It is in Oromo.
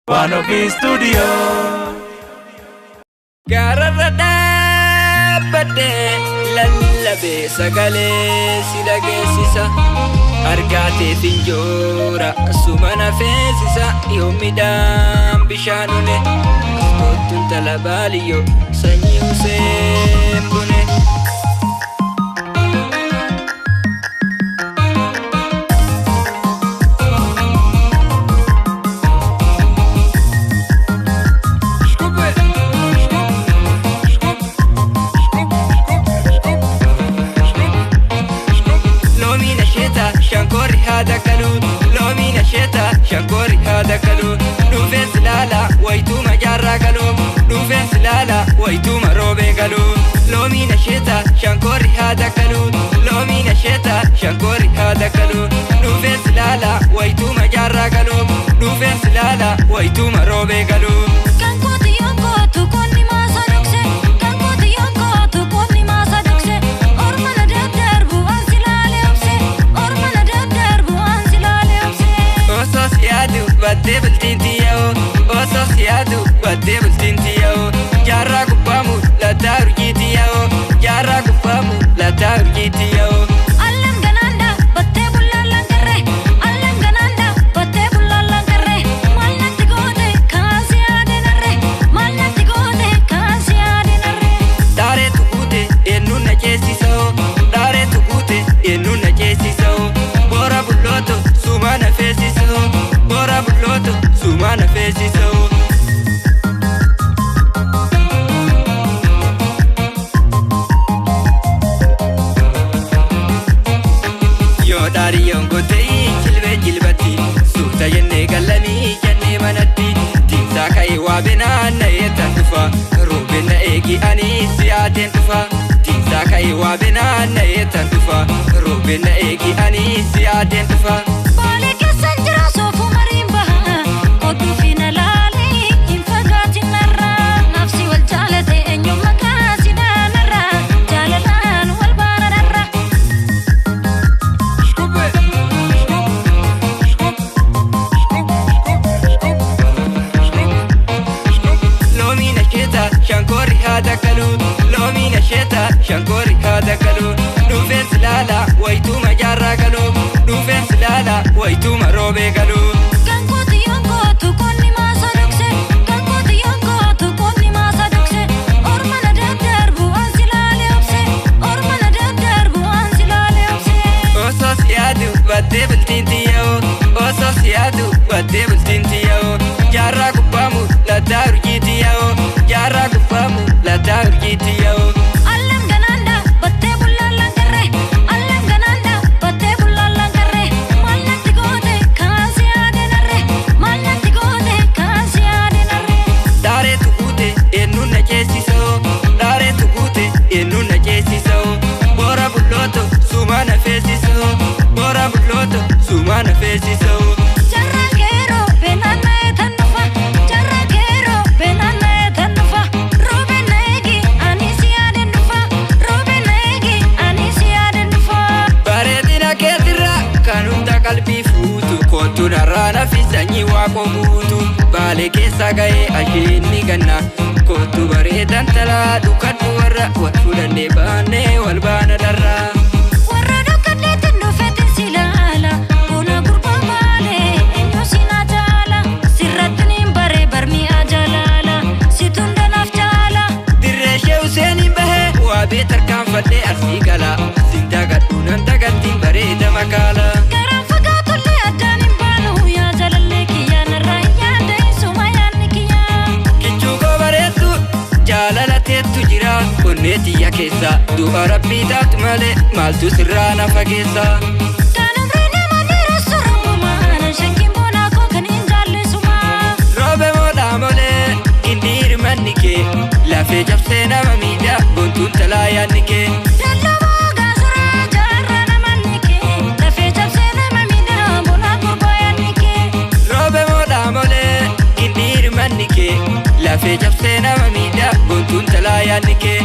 Wanopi Studio. Gararada bade lallabe sagale sidagesisa argate finjora sumana fesisa yomidam bishanune kotun talabaliyo sanyi usembune هذا كلو لو مين الشتا شكوري هذا كلو نوفين سلالة ويتو مجرى كلو نوفين سلالة ويتو مروبي كلو لو مين الشتا شكوري هذا كلو لو مين الشتا شكوري هذا كلو نوفين سلالة ويتو مجرى كلو نوفين سلالة ويتو مروبي كلو Badde bultintiyo, ososiyadu badde bultintiyo. Jarra kupamu la tarujitiyo, jarra kupamu la tarujitiyo. Allan gananda badde bullalan karre, allan gananda badde bullalan karre. Malnatti gode kaasi adenarre, malnatti gode kaasi adenarre. Dare tukute enu na chesiso, dare tukute enu na chesiso. Bora bulloto sumana fesiso. Bora buloto sumana fesiso. Yo dari yongo tei jilbe jilbati suta yenne galani jenne manati tinsa kai wabena na yetan tufa rubena egi ani siaten tufa tinsa kai wabena na yetan tufa rubena egi ani siaten tufa. Shankori hada kalu, lomi na sheta. Shankori hada kalu, nufes lala, waitu majarra kalu, nufes lala, waitu marobe kalu. Kankoti yonko tu konni masadukse, kankoti yonko tu konni masadukse. Ormana daddarbu ansilale obse, ormana daddarbu ansilale obse. Osos yadu badde bultintiyo, osos yadu badde bultintiyo. Jarra kupamu la tarujitiyo. Jarra kupamu la tarujitiyo. Allan gananda badde bullalan karre, allan gananda badde bullalan karre. Malnatti gode kaasi adenarre, malnatti gode kaasi adenarre. Dare tukute enu na chesiso, dare tukute enu na chesiso. Bora bulloto sumana fesiso, bora bulloto sumana fesiso. Kalbi futu kotu narana fisanyi wako mutu bale kesa gae ashini ganna kotu baredan tala dukatu warra watfudan nebane walbana darra warra dukadle tendo fetin silala bona gurba bale enyo sinatala sirratnin bare barmi ajalala situnden afjala dirre shewseni bahe wa betar kan fadde arsigala sindaga dunan dagati bareda makala. Onneti ya kesa du'a rabbi taatu male maltu sirrana fageessa. Kanamrene manera sorruma shankin bona ko kanin jalle suma. Robe mola mole indir manike lafe jabse nama mida bontun talaya nike. Jallaba gasura jarra nama nike lafe jabse nama mida bona kurboya nike. Robe mola mole indir manike lafe jabse nama mida bontun talaya nike.